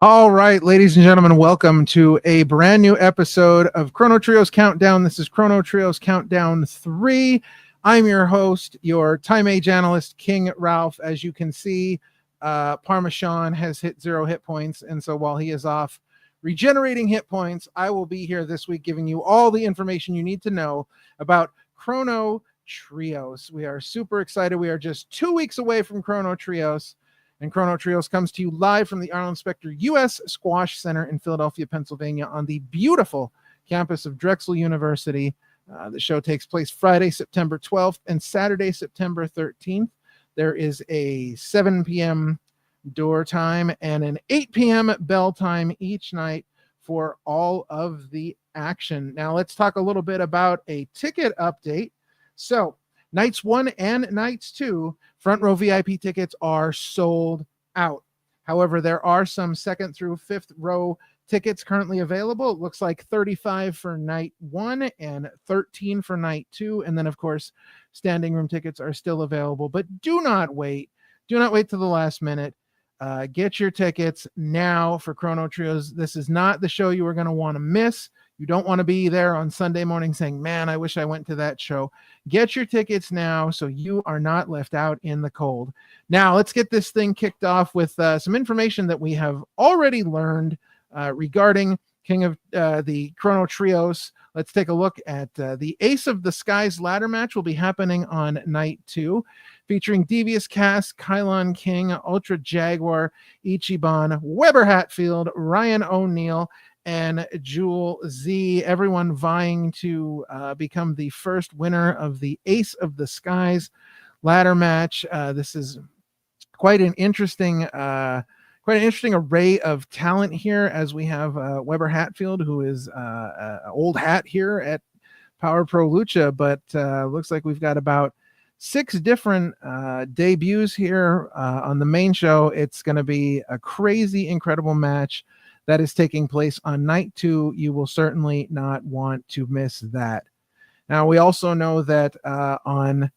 All right, ladies and gentlemen, welcome to a brand new episode of Chrono Trios Countdown. This is Chrono Trios Countdown 3. I'm your host, your time age analyst, King Ralph. As you can see, Parmesan has hit 0 hit points, and so while he is off regenerating hit points, I will be here this week giving you all the information you need to know about Chrono Trios. We are super excited. We are just 2 weeks away from Chrono Trios. And Chrono Trios comes to you live from the Arlen Specter U.S. Squash Center in Philadelphia, Pennsylvania, on the beautiful campus of Drexel University. The show takes place Friday, September 12th and Saturday, September 13th. There is a 7 p.m. door time and an 8 p.m. bell time each night for all of the action. Now, let's talk a little bit about a ticket update. So, Nights 1 and Nights 2, front row VIP tickets are sold out. However, there are some second through fifth row tickets currently available. It looks like 35 for Night 1 and 13 for Night 2. And then, of course, standing room tickets are still available. But do not wait. Do not wait to the last minute. Get your tickets now for Chrono Trios. This is not the show you are going to want to miss. You don't want to be there on Sunday morning saying, man, I wish I went to that show. Get your tickets now so you are not left out in the cold. Now, let's get this thing kicked off with some information that we have already learned regarding King of the Chrono Trios. Let's take a look at the Ace of the Skies ladder match will be happening on Night 2, featuring Devious Cass, Kylon King, Ultra Jaguar, Ichiban, Weber Hatfield, Ryan O'Neal, and Jewel Z, everyone vying to become the first winner of the Ace of the Skies ladder match. This is quite an interesting array of talent here, as we have Weber Hatfield, who is an old hat here at Power Pro Lucha, but looks like we've got about 6 different debuts here on the main show. It's going to be a crazy, incredible match that is taking place on Night 2. You will certainly not want to miss that. Now, we also know that on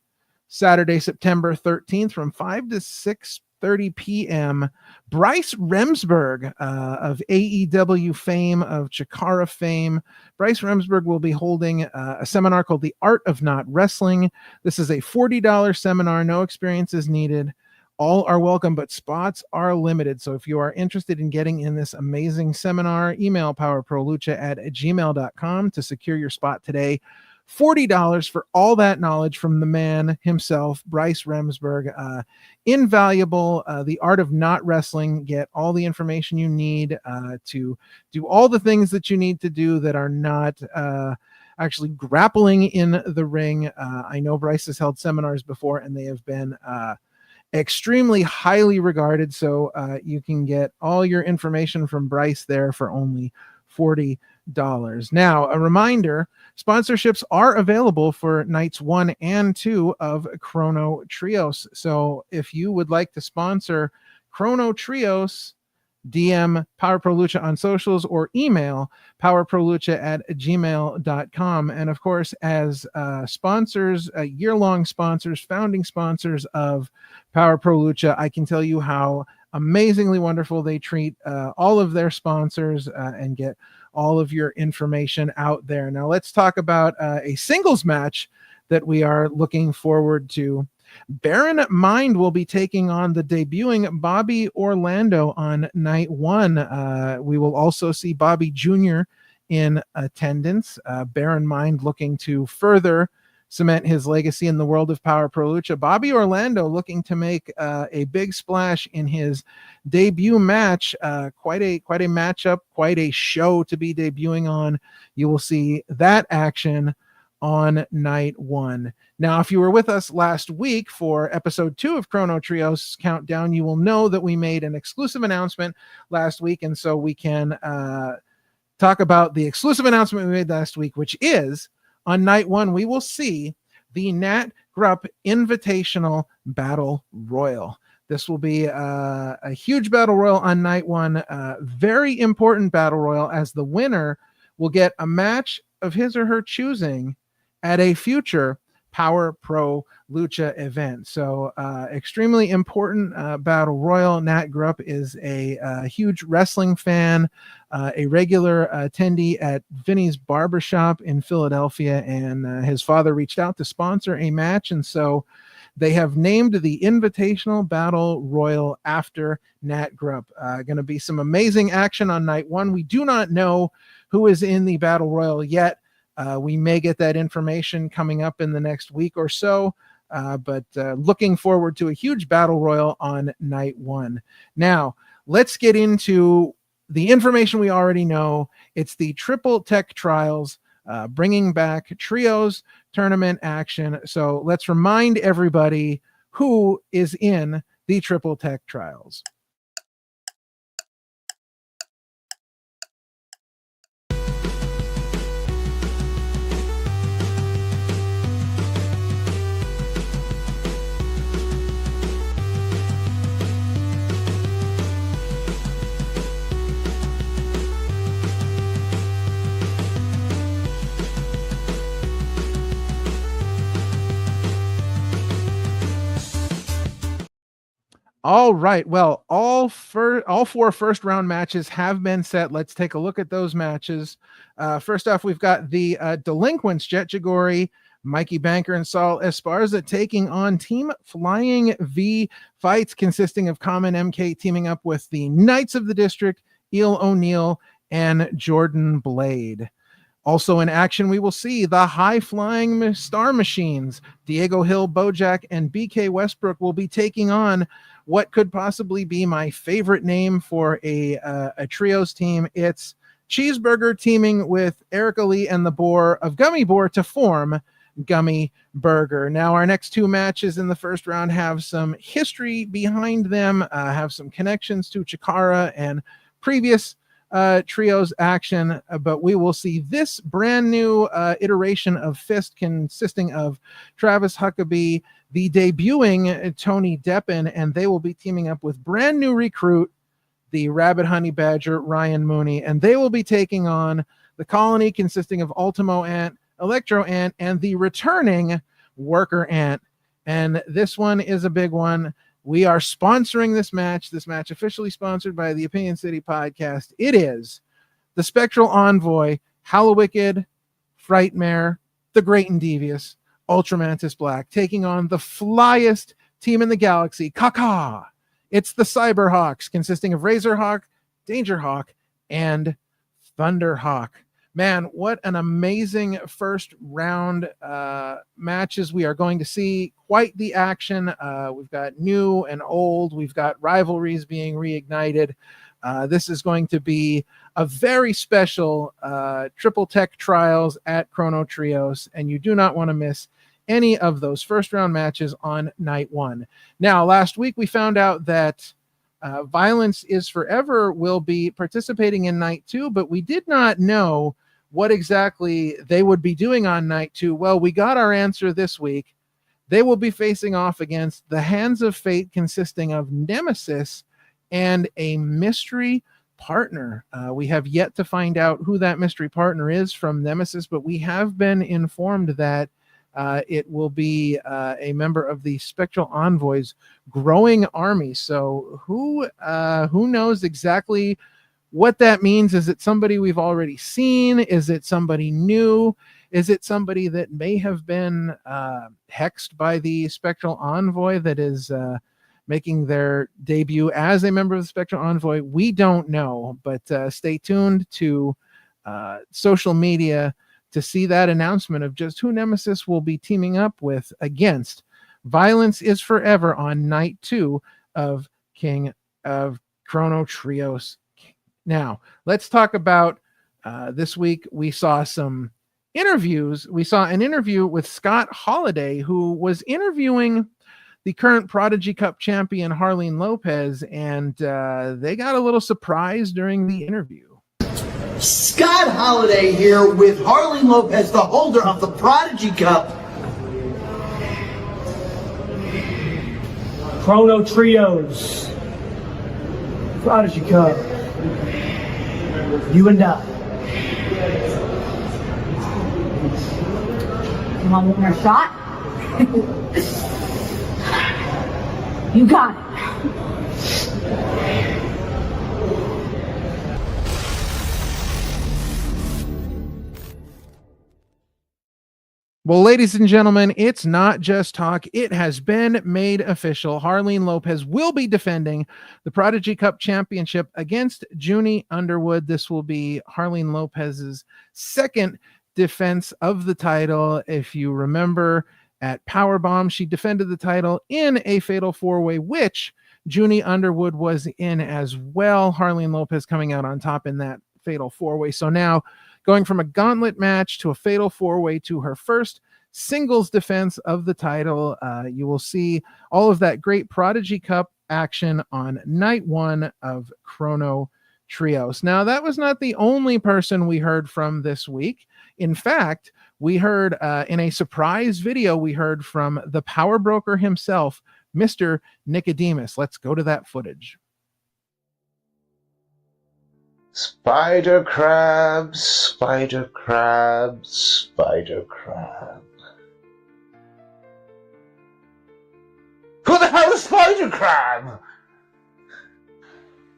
Saturday, September 13th, from 5 to 6:30 p.m., Bryce Remsburg of AEW fame, of Chikara fame, Bryce Remsburg will be holding a seminar called The Art of Not Wrestling. This is a $40 seminar. No experience is needed. All are welcome, but spots are limited. So if you are interested in getting in this amazing seminar, email powerprolucha@gmail.com to secure your spot today. $40 for all that knowledge from the man himself, Bryce Remsburg. Invaluable. The Art of Not Wrestling. Get all the information you need to do all the things that you need to do that are not actually grappling in the ring. I know Bryce has held seminars before, and they have been extremely highly regarded, so you can get all your information from Bryce there for only $40. Now, a reminder, sponsorships are available for Nights 1 and 2 of Chrono Trios. So if you would like to sponsor Chrono Trios, DM Power Pro Lucha on socials or email powerprolucha@gmail.com. And of course, as sponsors, year-long sponsors, founding sponsors of Power Pro Lucha, I can tell you how amazingly wonderful they treat all of their sponsors and get all of your information out there. Now let's talk about a singles match that we are looking forward to. Baron Mind will be taking on the debuting Bobby Orlando on night one. We will also see Bobby Jr. in attendance. Baron Mind looking to further cement his legacy in the world of Power Pro Lucha. Bobby Orlando looking to make a big splash in his debut match. Quite a matchup, quite a show to be debuting on. You will see that action on night one. Now, if you were with us last week for episode 2 of Chrono Trios Countdown, you will know that we made an exclusive announcement last week, and so we can talk about the exclusive announcement we made last week, which is on night one, we will see the Nat Grupp Invitational Battle Royal. This will be a huge battle royal on night one, very important battle royal, as the winner will get a match of his or her choosing at a future Power Pro Lucha event. So extremely important battle royal. Nat Grupp is a huge wrestling fan, a regular attendee at Vinny's Barbershop in Philadelphia, and his father reached out to sponsor a match, and so they have named the Invitational Battle Royal after Nat Grupp. Going to be some amazing action on night one. We do not know who is in the Battle Royal yet. We may get that information coming up in the next week or so, but looking forward to a huge battle royal on night one. Now, let's get into the information we already know. It's the Triple Tech Trials, bringing back Trios tournament action. So let's remind everybody who is in the Triple Tech Trials. All right. Well, all 4 first round matches have been set. Let's take a look at those matches. First off, we've got the Delinquents, Jet Jagori, Mikey Banker, and Saul Esparza taking on Team Flying V Fights, consisting of Common MK teaming up with the Knights of the District, Eel O'Neill, and Jordan Blade. Also in action, we will see the high-flying Star Machines. Diego Hill, Bojack, and BK Westbrook will be taking on what could possibly be my favorite name for a trios team. It's Cheeseburger teaming with Erica Lee and the Boar of Gummy Boar to form Gummy Burger. Now, our next 2 matches in the first round have some history behind them, have some connections to Chikara and previous trios action, but we will see this brand new iteration of Fist, consisting of Travis Huckabee, the debuting Tony Deppen, and they will be teaming up with brand new recruit, the Rabbit Honey Badger, Ryan Mooney, and they will be taking on the Colony, consisting of Ultimo Ant, Electro Ant, and the returning Worker Ant. And this one is a big one. We are sponsoring this match officially sponsored by the Opinion City Podcast. It is the Spectral Envoy, Hallowicked, Frightmare, the Great and Devious, Ultramantis Black, taking on the flyest team in the galaxy, Kaka. It's the Cyberhawks, consisting of Razorhawk, Dangerhawk, and Thunderhawk. Man, what an amazing first round matches we are going to see. Quite the action. We've got new and old. We've got rivalries being reignited. This is going to be a very special Triple Tech Trials at Chrono Trios, and you do not want to miss any of those first round matches on night one. Now, last week we found out that Violence is Forever will be participating in night 2, but we did not know what exactly they would be doing on night 2. Well, we got our answer this week. They will be facing off against the Hands of Fate, consisting of Nemesis and a mystery partner. We have yet to find out who that mystery partner is from Nemesis, but we have been informed that it will be a member of the Spectral Envoy's growing army. So who knows exactly what that means? Is it somebody we've already seen? Is it somebody new? Is it somebody that may have been hexed by the Spectral Envoy that is making their debut as a member of the Spectral Envoy? We don't know, but stay tuned to social media to see that announcement of just who Nemesis will be teaming up with against Violence is Forever on Night 2 of Chrono Trios. Now, let's talk about this week. We saw some interviews. We saw an interview with Scott Holiday, who was interviewing the current Prodigy Cup champion, Arlen Lopez, and they got a little surprised during the interview. Scott Holiday here with Arlen Lopez, the holder of the Prodigy Cup. Chrono Trios Prodigy Cup. You and I. You want one more shot? You got it. Well, ladies and gentlemen, it's not just talk. It has been made official. Arlen Lopez will be defending the Prodigy Cup Championship against Junie Underwood. This will be Arlen Lopez's second defense of the title. If you remember, at Powerbomb, she defended the title in a Fatal 4-Way, which Junie Underwood was in as well. Arlen Lopez coming out on top in that Fatal 4-Way. So now, going from a gauntlet match to a Fatal 4-Way to her first singles defense of the title. You will see all of that great Prodigy Cup action on Night 1 of Chrono Trios. Now, that was not the only person we heard from this week. In fact, we heard in a surprise video, we heard from the power broker himself, Mr. Nicodemus. Let's go to that footage. Spider crab, spider crab, spider crab. Who the hell is Spider Crab?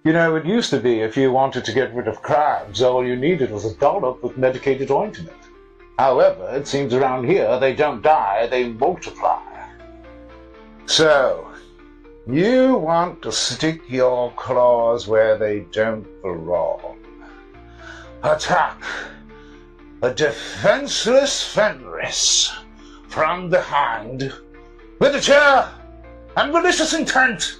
You know, it used to be if you wanted to get rid of crabs, all you needed was a dollop of medicated ointment. However, it seems around here they don't die, they multiply. So, you want to stick your claws where they don't belong. Attack a defenseless Fenris from behind with a chair and malicious intent.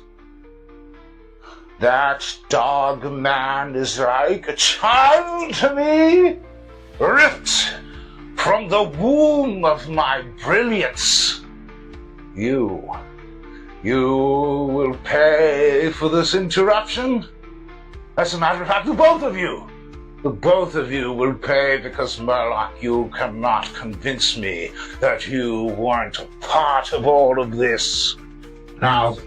That dog man is like a child to me, ripped from the womb of my brilliance. You will pay for this interruption. As a matter of fact, the both of you will pay, because Murloc, you cannot convince me that you weren't a part of all of this. Now,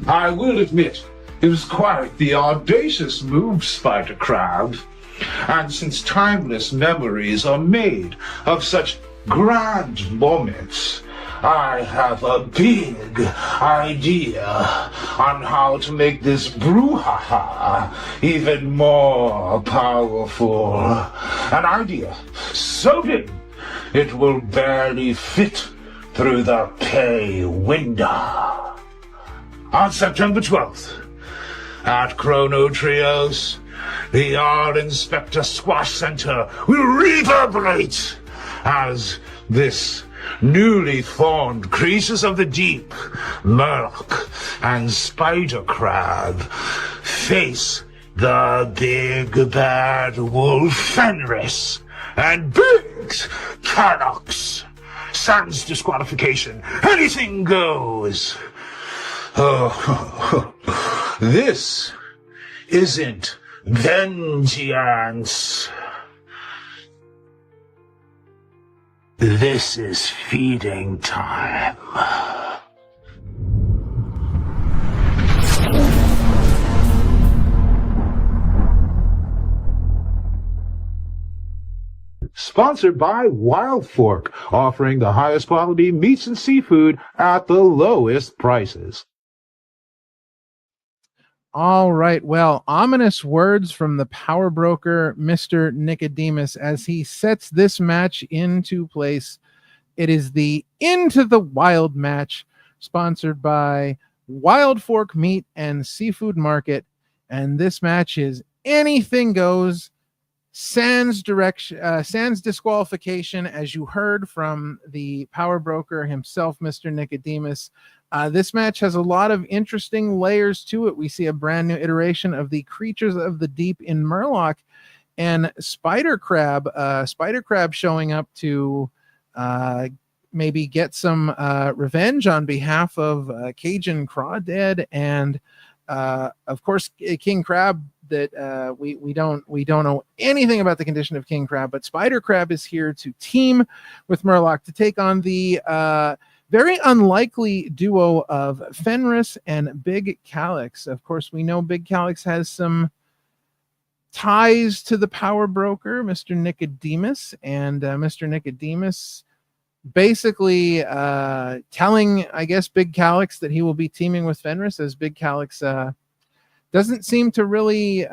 I will admit, it was quite the audacious move, Spider Crab. And since timeless memories are made of such grand moments, I have a big idea on how to make this brouhaha even more powerful. An idea so big it will barely fit through the pay window. On September 12th, at Chrono Trios, the Arlen Specter Squash Center will reverberate as this newly formed Creatures of the Deep, Murloc and Spider Crab, face the big bad wolf Fenris and Big Canucks. Sans disqualification, anything goes. Oh, this isn't vengeance. This is feeding time. Sponsored by Wild Fork, offering the highest quality meats and seafood at the lowest prices. All right. Well, ominous words from the power broker, Mr. Nicodemus, as he sets this match into place. It is the Into the Wild match, sponsored by Wild Fork Meat and Seafood Market. And this match is anything goes, sans disqualification, as you heard from the power broker himself, Mr. Nicodemus. This match has a lot of interesting layers to it. We see a brand new iteration of the Creatures of the Deep in Murloc, and Spider Crab showing up to maybe get some revenge on behalf of Cajun Crawdad, and of course King Crab. That we don't know anything about the condition of King Crab, but Spider Crab is here to team with Murloc to take on the very unlikely duo of Fenris and Big Calyx. Of course, we know Big Calyx has some ties to the power broker, Mr. Nicodemus, and Mr. Nicodemus basically telling, I guess, Big Calyx that he will be teaming with Fenris, as Big Calyx doesn't seem to really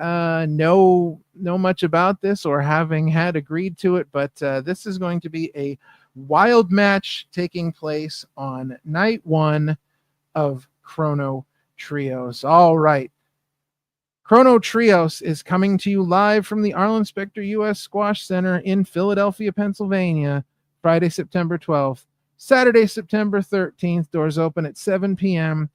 know much about this or having had agreed to it, but this is going to be a wild match taking place on night one of Chrono Trios. All right. Chrono Trios is coming to you live from the Arlen Specter U.S. Squash Center in Philadelphia, Pennsylvania, Friday, September 12th, Saturday, September 13th. Doors open at 7 p.m.,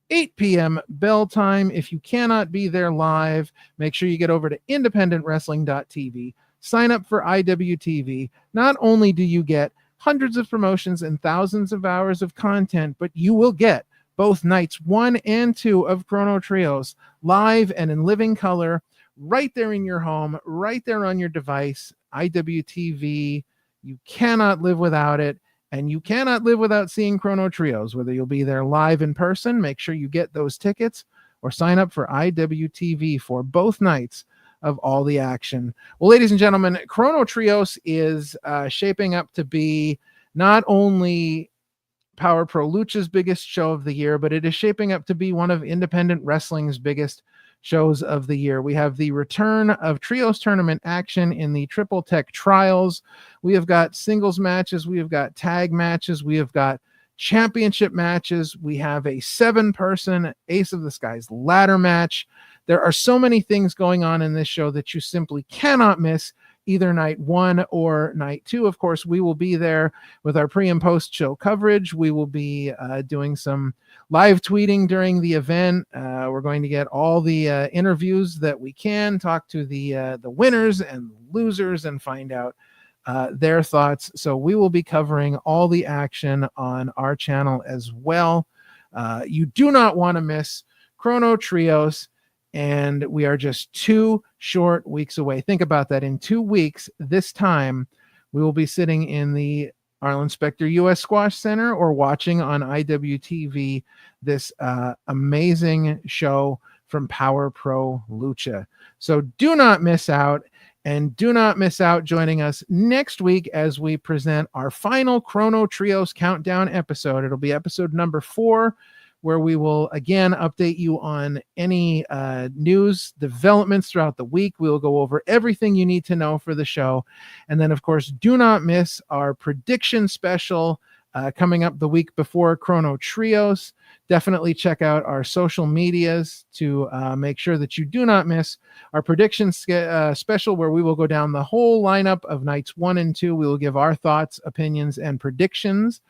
8 p.m. bell time. If you cannot be there live, make sure you get over to independentwrestling.tv. Sign up for IWTV. Not only do you get hundreds of promotions and thousands of hours of content, but you will get both nights 1 and 2 of Chrono Trios live and in living color right there in your home, right there on your device. IWTV, you cannot live without it, and you cannot live without seeing Chrono Trios. Whether you'll be there live in person, make sure you get those tickets, or sign up for IWTV for both nights of all the action. Well, ladies and gentlemen, Chrono Trios is shaping up to be not only Power Pro Lucha's biggest show of the year, but it is shaping up to be one of independent wrestling's biggest shows of the year. We have the return of Trios tournament action in the Triple Tech Trials. We have got singles matches. We have got tag matches. We have got championship matches. We have a 7-person Ace of the Skies ladder match. There are so many things going on in this show that you simply cannot miss, either night 1 or night 2. Of course, we will be there with our pre and post show coverage. We will be doing some live tweeting during the event. We're going to get all the interviews that we can, talk to the winners and losers, and find out their thoughts. So we will be covering all the action on our channel as well. You do not want to miss Chrono Trios. And we are just 2 short weeks away. Think about that. In 2 weeks, this time, we will be sitting in the Arlen Specter U.S. Squash Center or watching on IWTV this amazing show from Power Pro Lucha. So do not miss out, and do not miss out joining us next week as we present our final Chrono Trios Countdown episode. It'll be episode number 4, where we will again update you on any news developments throughout the week. We'll go over everything you need to know for the show. And then, of course, do not miss our prediction special coming up the week before Chrono Trios. Definitely check out our social medias to make sure that you do not miss our prediction special, where we will go down the whole lineup of nights 1 and 2. We will give our thoughts, opinions, and predictions.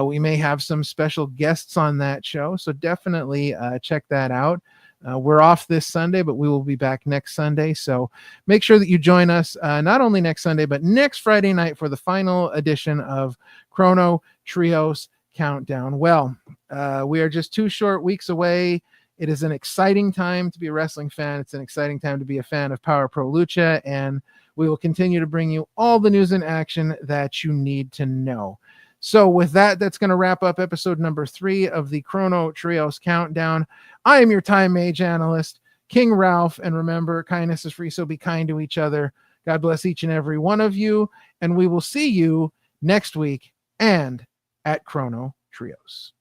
We may have some special guests on that show, so definitely check that out. We're off this Sunday, but we will be back next Sunday, so make sure that you join us not only next Sunday, but next Friday night for the final edition of Chrono Trios Countdown. Well, we are just 2 short weeks away. It is an exciting time to be a wrestling fan. It's an exciting time to be a fan of Power Pro Lucha, and we will continue to bring you all the news and action that you need to know. So with that, that's going to wrap up episode number 3 of the Chrono Trios Countdown. I am your Time Mage analyst, King Ralph, and remember, kindness is free, so be kind to each other. God bless each and every one of you, and we will see you next week and at Chrono Trios.